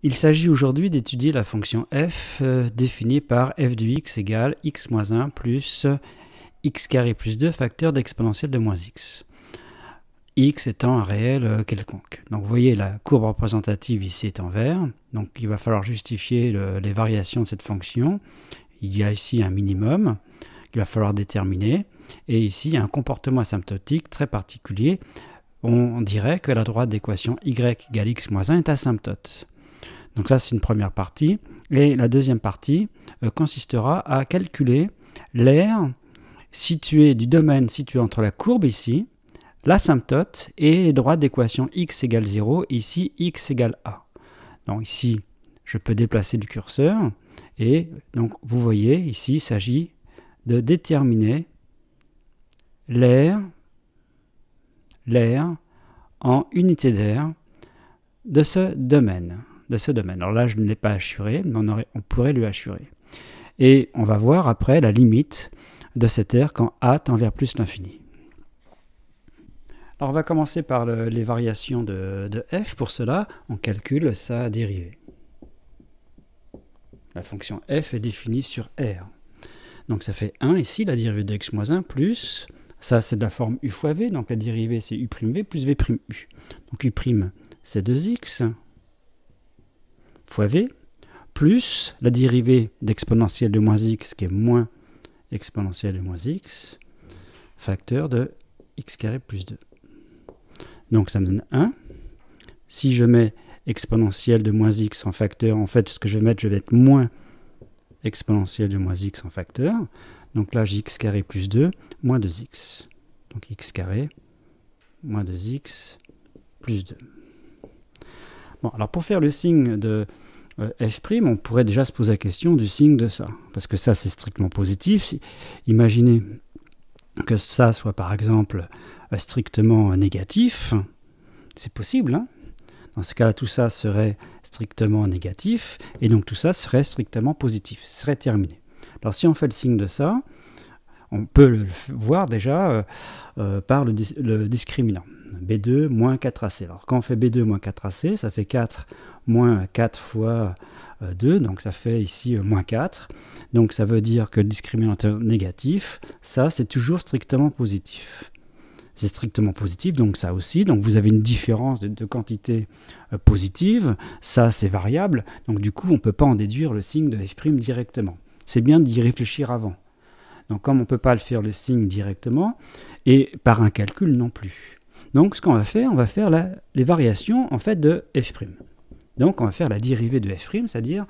Il s'agit aujourd'hui d'étudier la fonction f définie par f de x égale x moins 1 plus x carré plus 2 facteur d'exponentielle de moins x. X étant un réel quelconque. Donc vous voyez la courbe représentative ici est en vert. Donc il va falloir justifier les variations de cette fonction. Il y a ici un minimum qu'il va falloir déterminer. Et ici il y a un comportement asymptotique très particulier. On dirait que la droite d'équation y égale x moins 1 est asymptote. Donc ça, c'est une première partie. Et la deuxième partie consistera à calculer l'aire du domaine situé entre la courbe ici, l'asymptote, et les droites d'équation x égale 0, ici x égale a. Donc ici, je peux déplacer le curseur. Et donc, vous voyez, ici, il s'agit de déterminer l'aire en unité d'aire de ce domaine. Alors là, je ne l'ai pas assuré, mais on pourrait lui assurer. Et on va voir après la limite de cette aire quand a tend vers plus l'infini. Alors on va commencer par les variations de f. Pour cela, on calcule sa dérivée. La fonction f est définie sur R. Donc ça fait 1 ici, la dérivée de x moins 1 plus, ça c'est de la forme u fois v, donc la dérivée c'est u' v plus v'. Donc u' c'est 2x fois v, plus la dérivée d'exponentielle de moins x, qui est moins exponentielle de moins x, facteur de x carré plus 2. Donc ça me donne 1. Si je mets exponentielle de moins x en facteur, en fait ce que je vais mettre moins exponentielle de moins x en facteur. Donc là j'ai x carré plus 2 moins 2x. Donc x carré moins 2x plus 2. Bon, alors pour faire le signe de f', on pourrait déjà se poser la question du signe de ça. Parce que ça, c'est strictement positif. Imaginez que ça soit par exemple strictement négatif. C'est possible, hein? Dans ce cas-là, tout ça serait strictement négatif. Et donc tout ça serait strictement positif. Ce serait terminé. Alors si on fait le signe de ça, on peut le voir déjà par le discriminant. B2 moins 4AC. Alors quand on fait B2 moins 4AC, ça fait 4 moins 4 fois 2, donc ça fait ici moins 4. Donc ça veut dire que le discriminant négatif, ça c'est toujours strictement positif. C'est strictement positif, donc ça aussi. Donc vous avez une différence de quantité positive, ça c'est variable. Donc du coup on ne peut pas en déduire le signe de f' directement. C'est bien d'y réfléchir avant. Donc comme on ne peut pas le faire le signe directement, et par un calcul non plus. Donc ce qu'on va faire, on va faire les variations en fait de f'. Donc on va faire la dérivée de f', c'est-à-dire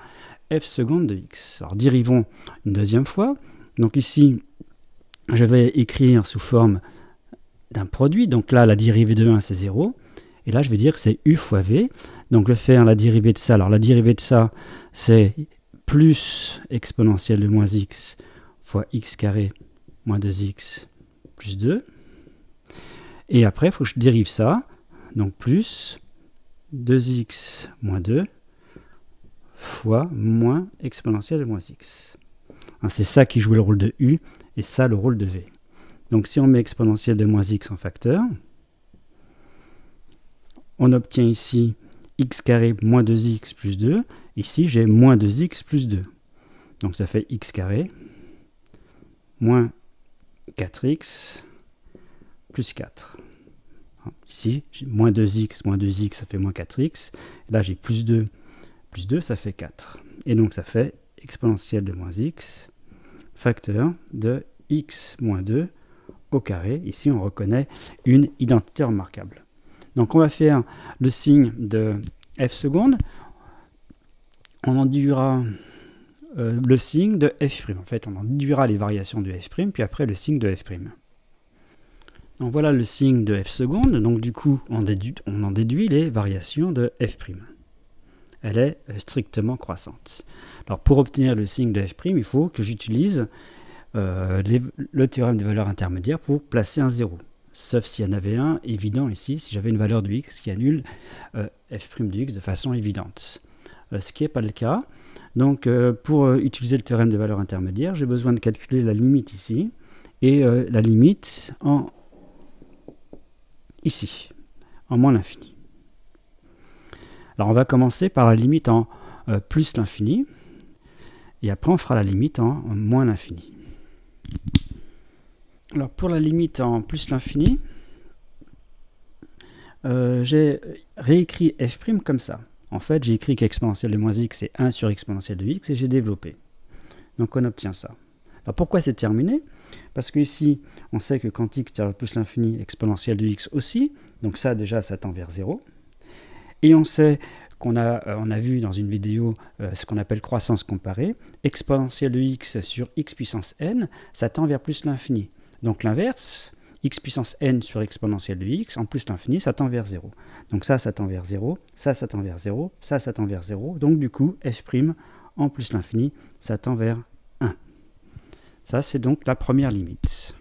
f seconde de x. Alors dérivons une deuxième fois. Donc ici, je vais écrire sous forme d'un produit. Donc là, la dérivée de 1, c'est 0. Et là, je vais dire que c'est u fois v. Donc je vais faire la dérivée de ça. Alors la dérivée de ça, c'est plus exponentielle de moins x fois x carré moins 2x plus 2. Et après, il faut que je dérive ça. Donc plus 2x moins 2 fois moins exponentielle de moins x. C'est ça qui joue le rôle de u et ça le rôle de v. Donc si on met exponentielle de moins x en facteur, on obtient ici x carré moins 2x plus 2. Ici j'ai moins 2x plus 2. Donc ça fait x carré moins 4x plus 4. Ici, j'ai moins 2x, ça fait moins 4x. Là, j'ai plus 2, ça fait 4. Et donc, ça fait exponentielle de moins x, facteur de x moins 2 au carré. Ici, on reconnaît une identité remarquable. Donc, on va faire le signe de f seconde. On en déduira le signe de f'. En fait, on en déduira les variations de f', puis après le signe de f'. Donc voilà le signe de f seconde, donc du coup on en déduit les variations de f'. Elle est strictement croissante. Alors pour obtenir le signe de f', il faut que j'utilise le théorème des valeurs intermédiaires pour placer un 0. Sauf s'il y en avait un évident ici, si j'avais une valeur de x qui annule f' de x de façon évidente. Ce qui n'est pas le cas. Donc pour utiliser le théorème des valeurs intermédiaires, j'ai besoin de calculer la limite ici, et la limite ici, en moins l'infini. Alors on va commencer par la limite en plus l'infini, et après on fera la limite en moins l'infini. Alors pour la limite en plus l'infini, j'ai réécrit f' comme ça. En fait, j'ai écrit qu'exponentielle de moins x c'est 1 sur exponentielle de x et j'ai développé. Donc on obtient ça. Alors pourquoi c'est terminé? Parce qu'ici, on sait que quand x tire plus l'infini, exponentielle de x aussi. Donc ça, déjà, ça tend vers 0. Et on sait qu'on a vu dans une vidéo ce qu'on appelle croissance comparée. Exponentielle de x sur x puissance n, ça tend vers plus l'infini. Donc l'inverse, x puissance n sur exponentielle de x, en plus l'infini, ça tend vers 0. Donc ça tend vers 0, ça tend vers 0, ça tend vers 0. Donc du coup, f' en plus l'infini, ça tend vers 1. Ça, c'est donc la première limite.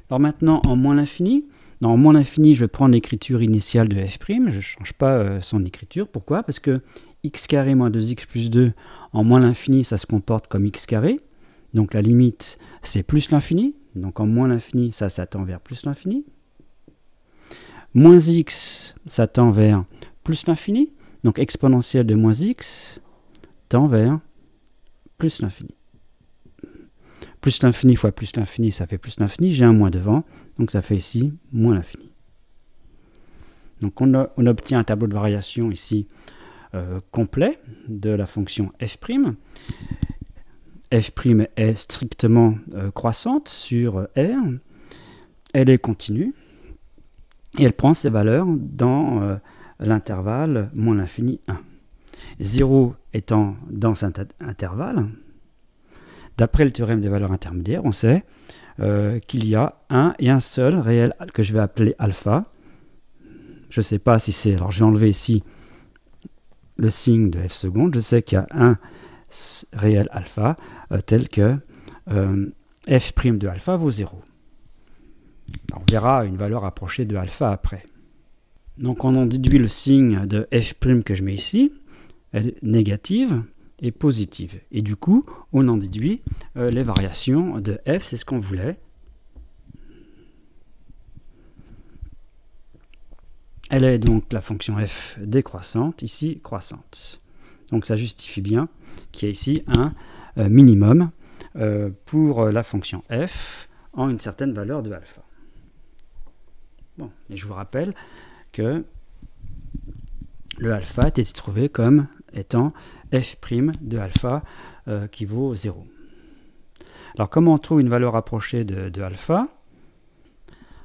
Alors maintenant, en moins l'infini, en moins l'infini, je vais prendre l'écriture initiale de f', je ne change pas son écriture. Pourquoi? Parce que x carré moins 2x plus 2, en moins l'infini, ça se comporte comme x carré. Donc la limite, c'est plus l'infini. Donc en moins l'infini, ça tend vers plus l'infini. Moins x, ça tend vers plus l'infini. Donc exponentielle de moins x tend vers plus l'infini. Plus l'infini fois plus l'infini, ça fait plus l'infini. J'ai un moins devant, donc ça fait ici moins l'infini. Donc on obtient un tableau de variation ici complet de la fonction f'. F' est strictement croissante sur R. Elle est continue. Et elle prend ses valeurs dans l'intervalle moins l'infini 1. 0 étant dans cet intervalle, d'après le théorème des valeurs intermédiaires, on sait qu'il y a un et un seul réel que je vais appeler alpha. Je ne sais pas si c'est... Alors je vais enlever ici le signe de f seconde. Je sais qu'il y a un réel alpha tel que f' de alpha vaut 0. Alors, on verra une valeur approchée de alpha après. Donc on en déduit le signe de f' que je mets ici. Elle est négative et positive. Et du coup, on en déduit les variations de f, c'est ce qu'on voulait. Elle est donc la fonction f décroissante, ici croissante. Donc ça justifie bien qu'il y ait ici un minimum pour la fonction f en une certaine valeur de alpha. Bon, et je vous rappelle que le alpha était trouvé comme étant f' de alpha qui vaut 0. Alors comment on trouve une valeur approchée de alpha?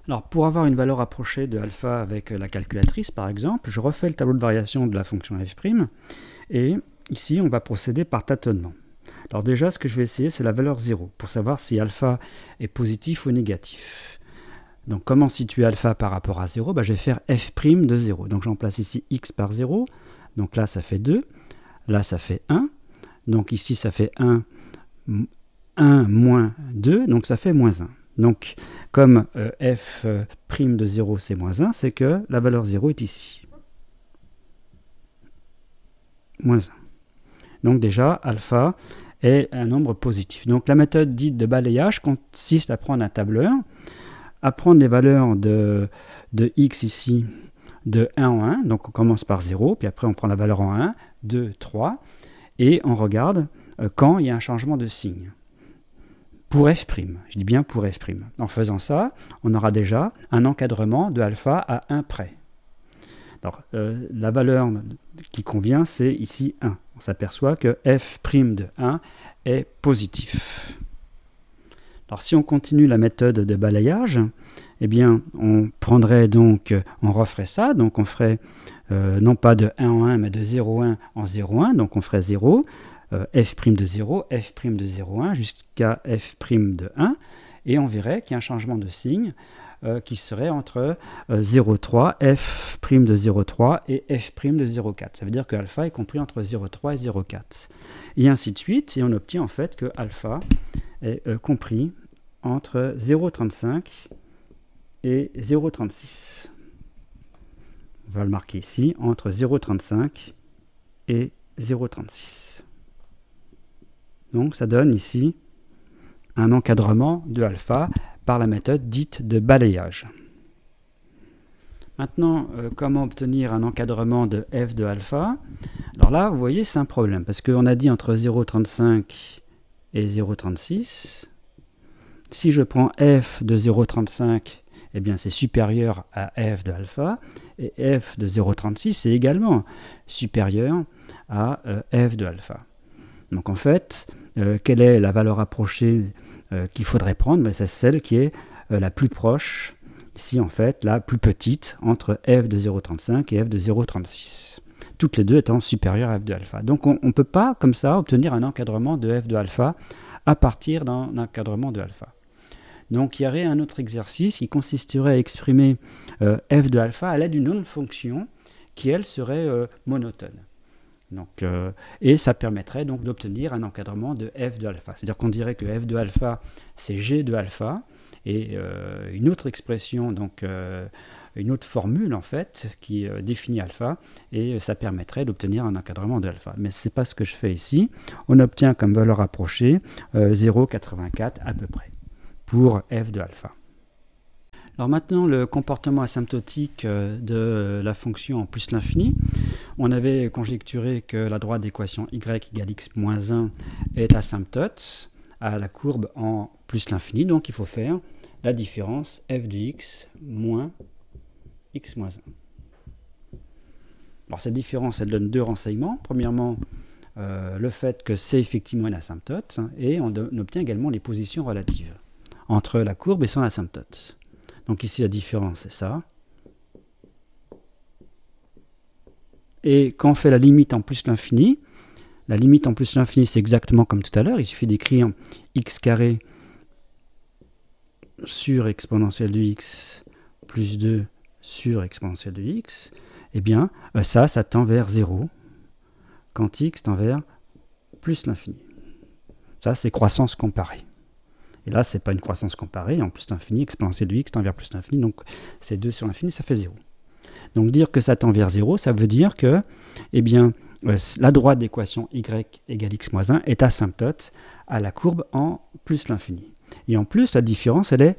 Alors pour avoir une valeur approchée de alpha avec la calculatrice par exemple, je refais le tableau de variation de la fonction f' et ici on va procéder par tâtonnement. Alors déjà ce que je vais essayer c'est la valeur 0 pour savoir si alpha est positif ou négatif. Donc comment situer alpha par rapport à 0? Je vais faire f' de 0. Donc j'en place ici x par 0. Donc là ça fait 2. Là ça fait 1. Donc ici ça fait 1 moins 2. Donc ça fait moins 1. Donc comme f' de 0 c'est moins 1, c'est que la valeur 0 est ici. Moins 1. Donc déjà alpha est un nombre positif. Donc la méthode dite de balayage consiste à prendre un tableur, à prendre les valeurs de x ici de 1 en 1, donc on commence par 0, puis après on prend la valeur en 1, 2, 3, et on regarde quand il y a un changement de signe. Pour f', je dis bien pour f'. En faisant ça, on aura déjà un encadrement de alpha à 1 près. Alors, la valeur qui convient, c'est ici 1. On s'aperçoit que f' de 1 est positif. Alors si on continue la méthode de balayage, eh bien on prendrait donc, on referait ça, donc on ferait non pas de 1 en 1 mais de 0,1 en 0,1, donc on ferait 0, f' de 0, f' de 0,1 jusqu'à f' de 1, et on verrait qu'il y a un changement de signe qui serait entre 0,3, f' de 0,3 et f' de 0,4. Ça veut dire que alpha est compris entre 0,3 et 0,4. Et ainsi de suite, et on obtient en fait que alpha est compris entre 0,35 et 0,36. On va le marquer ici, entre 0,35 et 0,36. Donc ça donne ici un encadrement de alpha par la méthode dite de balayage. Maintenant, comment obtenir un encadrement de f de alpha? Alors là, vous voyez, c'est un problème, parce qu'on a dit entre 0,35 et 0,36. Si je prends f de 0,35, eh bien c'est supérieur à f de alpha, et f de 0,36 c'est également supérieur à f de alpha. Donc en fait, quelle est la valeur approchée qu'il faudrait prendre? C'est celle qui est la plus proche, ici en fait, la plus petite, entre f de 0,35 et f de 0,36. Toutes les deux étant supérieures à f de alpha. Donc on ne peut pas, comme ça, obtenir un encadrement de f de alpha à partir d'un encadrement de alpha. Donc il y aurait un autre exercice qui consisterait à exprimer f de alpha à l'aide d'une autre fonction qui, elle, serait monotone. Donc, et ça permettrait donc d'obtenir un encadrement de f de alpha. C'est-à-dire qu'on dirait que f de alpha, c'est g de alpha, et une autre expression, donc une autre formule en fait, qui définit alpha, et ça permettrait d'obtenir un encadrement de alpha. Mais ce n'est pas ce que je fais ici. On obtient comme valeur approchée 0,84 à peu près pour f de alpha. Alors maintenant, le comportement asymptotique de la fonction en plus l'infini. On avait conjecturé que la droite d'équation y égale x moins 1 est asymptote à la courbe en plus l'infini. Donc il faut faire la différence f de x moins x moins 1. Alors cette différence, elle donne deux renseignements. Premièrement, le fait que c'est effectivement une asymptote, et on obtient également les positions relatives entre la courbe et son asymptote. Donc ici la différence c'est ça. Et quand on fait la limite en plus l'infini, la limite en plus l'infini c'est exactement comme tout à l'heure, il suffit d'écrire x carré sur exponentielle de x plus 2 sur exponentielle de x, et bien ça tend vers 0 quand x tend vers plus l'infini. Ça c'est croissance comparée. Et là, ce n'est pas une croissance comparée, en plus l'infini, exponentielle de x tend vers plus l'infini, donc c'est 2 sur l'infini, ça fait 0. Donc dire que ça tend vers 0, ça veut dire que eh bien, la droite d'équation y égale x moins 1 est asymptote à la courbe en plus l'infini. Et en plus, la différence, elle est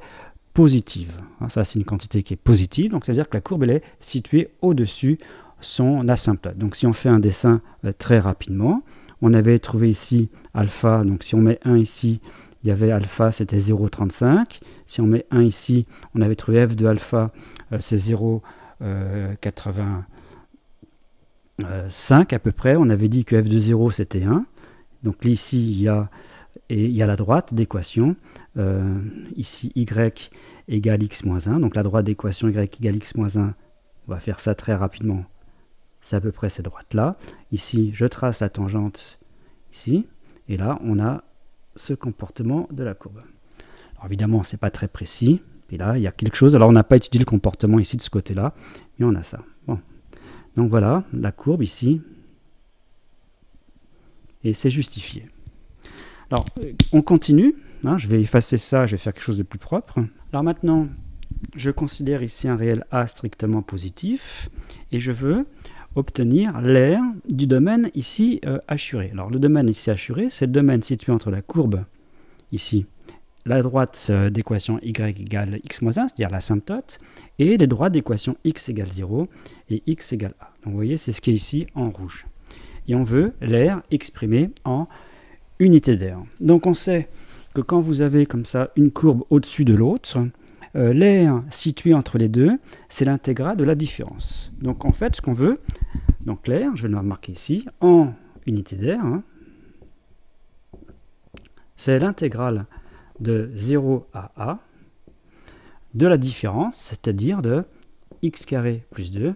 positive. Ça, c'est une quantité qui est positive, donc ça veut dire que la courbe, elle est située au-dessus son asymptote. Donc si on fait un dessin très rapidement, on avait trouvé ici alpha, donc si on met 1 ici, il y avait alpha, c'était 0,35. Si on met 1 ici, on avait trouvé f de alpha, c'est 0,85 à peu près. On avait dit que f de 0, c'était 1. Donc ici, il y a la droite d'équation. Ici, y égale x moins 1. Donc la droite d'équation y égale x moins 1, on va faire ça très rapidement. C'est à peu près cette droite-là. Ici, je trace la tangente ici. Et là, on a ce comportement de la courbe. Alors évidemment, ce n'est pas très précis. Et là, il y a quelque chose. Alors, on n'a pas étudié le comportement ici de ce côté-là, mais on a ça. Bon. Donc voilà, la courbe ici. Et c'est justifié. Alors, on continue. Je vais effacer ça, je vais faire quelque chose de plus propre. Alors maintenant, je considère ici un réel A strictement positif. Et je veux obtenir l'aire du domaine ici assuré. Alors le domaine ici assuré, c'est le domaine situé entre la courbe, ici, la droite d'équation y égale x moins 1, c'est-à-dire l'asymptote, et les droites d'équation x égale 0 et x égale a. Donc vous voyez, c'est ce qui est ici en rouge. Et on veut l'aire exprimée en unité d'aire. Donc on sait que quand vous avez comme ça une courbe au-dessus de l'autre, l'aire située entre les deux, c'est l'intégrale de la différence. Donc en fait, ce qu'on veut, donc l'aire, je vais le marquer ici, en unité d'aire, c'est l'intégrale de 0 à a de la différence, c'est-à-dire de x carré plus 2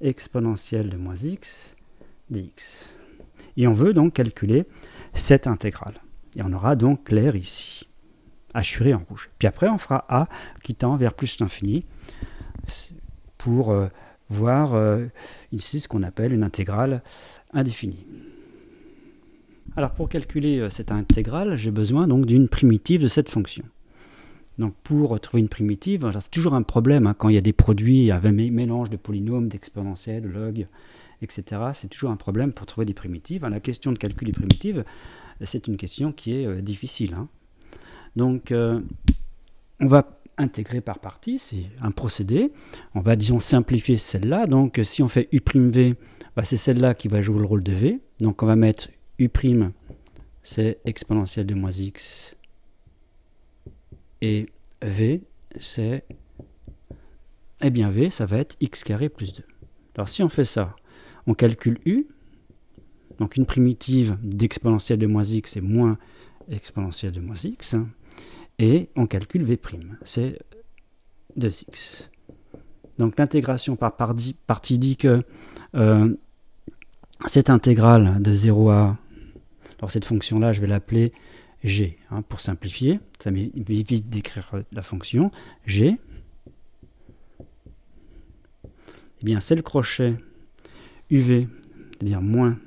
exponentielle de moins x dx. Et on veut donc calculer cette intégrale. Et on aura donc l'aire ici, assuré en rouge. Puis après, on fera a qui tend vers plus l'infini pour voir ici ce qu'on appelle une intégrale indéfinie. Alors pour calculer cette intégrale, j'ai besoin donc d'une primitive de cette fonction. Donc pour trouver une primitive, c'est toujours un problème quand il y a des produits avec mélange de polynômes, d'exponentiels, de log, etc. C'est toujours un problème pour trouver des primitives. La question de calcul des primitives, c'est une question qui est difficile. Donc on va intégrer par partie, c'est un procédé. On va, disons, simplifier celle-là. Donc, si on fait u'V, bah, c'est celle-là qui va jouer le rôle de V. Donc, on va mettre U', c'est exponentielle de moins x. Et V, c'est... Eh bien, V, ça va être x carré plus 2. Alors, si on fait ça, on calcule U. Donc, une primitive d'exponentielle de moins x, c'est moins exponentielle de moins x. Et on calcule V', c'est 2x. Donc, l'intégration par partie dit que cette intégrale de 0 à... Alors, cette fonction-là, je vais l'appeler G. Hein, pour simplifier, ça m'évite d'écrire la fonction G. Eh bien, c'est le crochet UV, c'est-à-dire moins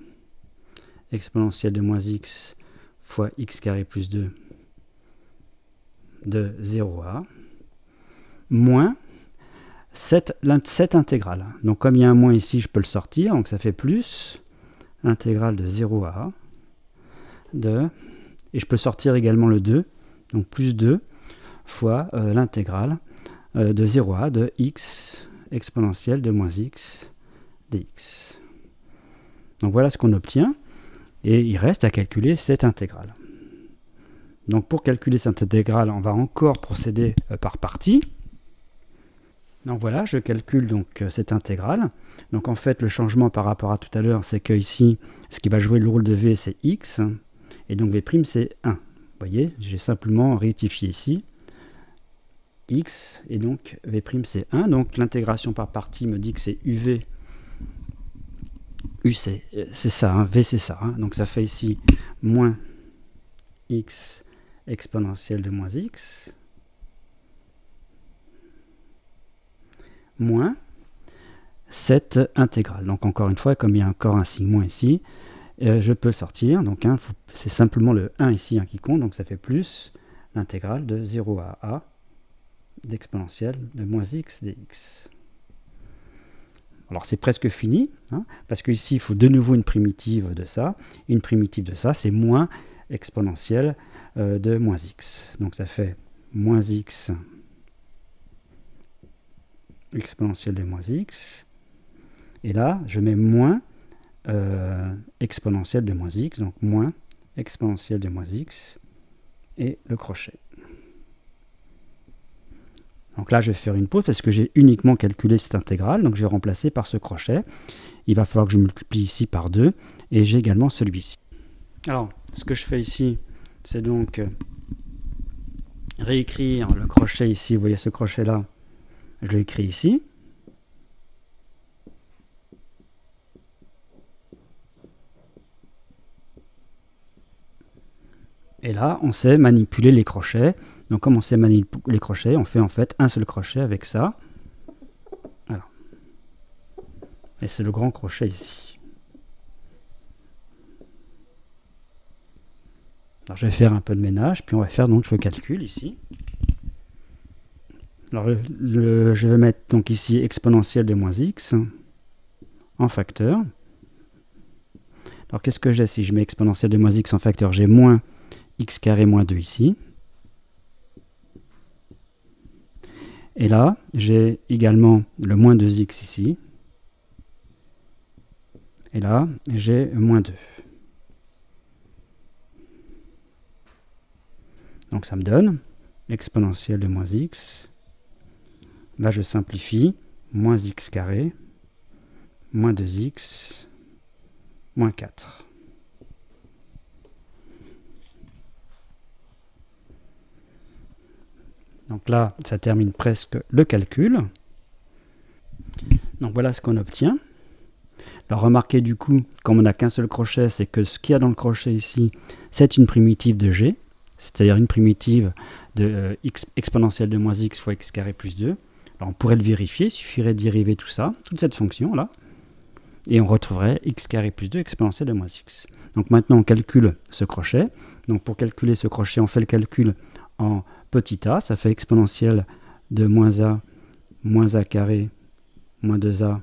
exponentielle de moins x fois x carré plus 2 de 0 à moins cette intégrale. Donc, comme il y a un moins ici, je peux le sortir. Donc, ça fait plus l'intégrale de 0 à de... Et je peux sortir également le 2. Donc, plus 2 fois l'intégrale de 0 à de x exponentielle de moins x dx. Donc voilà ce qu'on obtient, et il reste à calculer cette intégrale. Donc pour calculer cette intégrale, on va encore procéder par partie. Donc voilà, je calcule donc cette intégrale. Donc en fait, le changement par rapport à tout à l'heure, c'est que ici, ce qui va jouer le rôle de v, c'est x, et donc v' c'est 1. Vous voyez, j'ai simplement rectifié ici. X, et donc V' c'est 1, donc l'intégration par partie me dit que c'est UV, U c'est ça, hein, V c'est ça, hein, donc ça fait ici moins X exponentielle de moins X, moins cette intégrale. Donc encore une fois, comme il y a encore un signe moins ici, je peux sortir, donc hein, c'est simplement le 1 ici hein, qui compte, donc ça fait plus l'intégrale de 0 à A d'exponentielle de moins x dx. Alors c'est presque fini, hein, parce qu'ici il faut de nouveau une primitive de ça. Une primitive de ça, c'est moins exponentielle de moins x. Donc ça fait moins x exponentielle de moins x. Et là, je mets moins exponentielle de moins x, donc moins exponentielle de moins x, et le crochet. Donc là, je vais faire une pause parce que j'ai uniquement calculé cette intégrale. Donc je vais remplacer par ce crochet. Il va falloir que je multiplie ici par 2. Et j'ai également celui-ci. Alors, ce que je fais ici, c'est donc réécrire le crochet ici. Vous voyez ce crochet-là, je l'écris ici. Et là, on sait manipuler les crochets. Donc, comme on sait manipuler les crochets, on fait en fait un seul crochet avec ça. Voilà. Et c'est le grand crochet ici. Alors, je vais faire un peu de ménage, puis on va faire donc le calcul ici. Alors, je vais mettre donc ici exponentielle de moins x en facteur. Alors, qu'est-ce que j'ai si je mets exponentielle de moins x en facteur? J'ai moins x carré moins 2 ici. Et là, j'ai également le moins 2x ici. Et là, j'ai moins 2. Donc ça me donne exponentielle de moins x. Là, je simplifie. Moins x carré, moins 2x, moins 4. Donc là, ça termine presque le calcul. Donc voilà ce qu'on obtient. Alors remarquez du coup, comme on n'a qu'un seul crochet, c'est que ce qu'il y a dans le crochet ici, c'est une primitive de g, c'est-à-dire une primitive de x exponentielle de moins x fois x carré plus 2. Alors on pourrait le vérifier, il suffirait de dériver tout ça, toute cette fonction-là, et on retrouverait x carré plus 2 exponentielle de moins x. Donc maintenant on calcule ce crochet. Donc pour calculer ce crochet, on fait le calcul en petit a, ça fait exponentielle de moins a carré, moins 2a,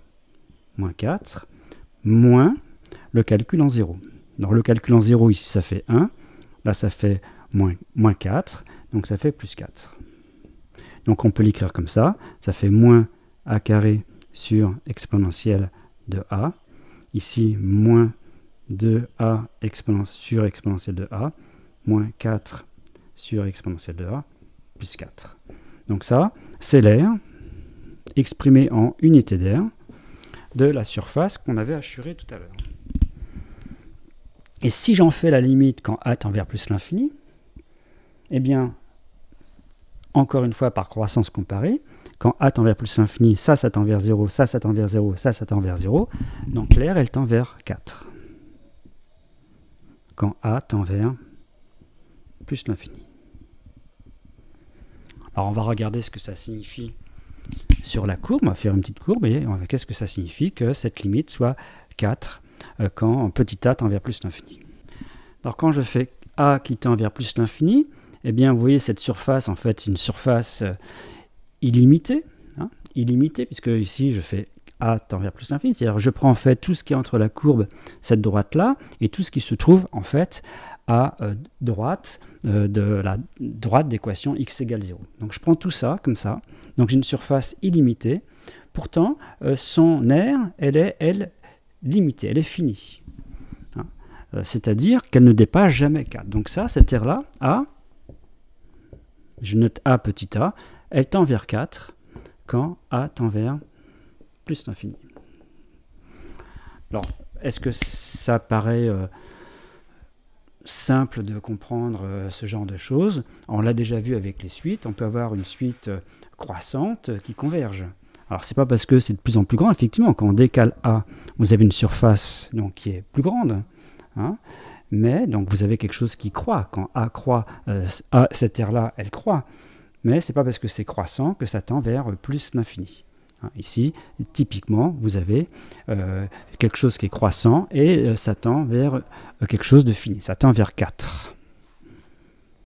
moins 4, moins le calcul en 0. Alors le calcul en 0 ici ça fait 1, là ça fait moins 4, donc ça fait plus 4. Donc on peut l'écrire comme ça. Ça fait moins a carré sur exponentielle de a. Ici, moins 2a sur exponentielle de a, moins 4 sur exponentielle de a, plus 4. Donc ça, c'est l'aire exprimé en unité d'aire de la surface qu'on avait assurée tout à l'heure. Et si j'en fais la limite quand a tend vers plus l'infini, eh bien, encore une fois par croissance comparée, quand a tend vers plus l'infini, ça tend vers 0, ça tend vers 0, ça tend vers 0, donc l'aire, elle tend vers 4. Quand a tend vers plus l'infini. Alors on va regarder ce que ça signifie sur la courbe, on va faire une petite courbe, et qu'est-ce que ça signifie que cette limite soit 4 quand petit a tend vers plus l'infini. Alors quand je fais a qui tend vers plus l'infini, eh bien vous voyez cette surface, en fait, c'est une surface illimitée, illimitée, puisque ici je fais a tend vers plus l'infini, c'est-à-dire je prends en fait tout ce qui est entre la courbe, cette droite-là, et tout ce qui se trouve en fait à droite de la droite d'équation x égale 0. Donc je prends tout ça comme ça, donc j'ai une surface illimitée, pourtant son aire, elle est, elle, limitée, elle est finie. C'est-à-dire qu'elle ne dépasse jamais 4. Donc ça, cette aire-là, A, je note A petit a, elle tend vers 4 quand A tend vers plus l'infini. Alors, est-ce que ça paraît simple de comprendre ce genre de choses? On l'a déjà vu avec les suites, on peut avoir une suite croissante qui converge. Alors, c'est pas parce que c'est de plus en plus grand, effectivement, quand on décale A, vous avez une surface donc, qui est plus grande, mais donc vous avez quelque chose qui croît. Quand A croît, cette aire-là, elle croît, mais c'est pas parce que c'est croissant que ça tend vers plus l'infini. Ici, typiquement, vous avez quelque chose qui est croissant et ça tend vers quelque chose de fini, ça tend vers 4.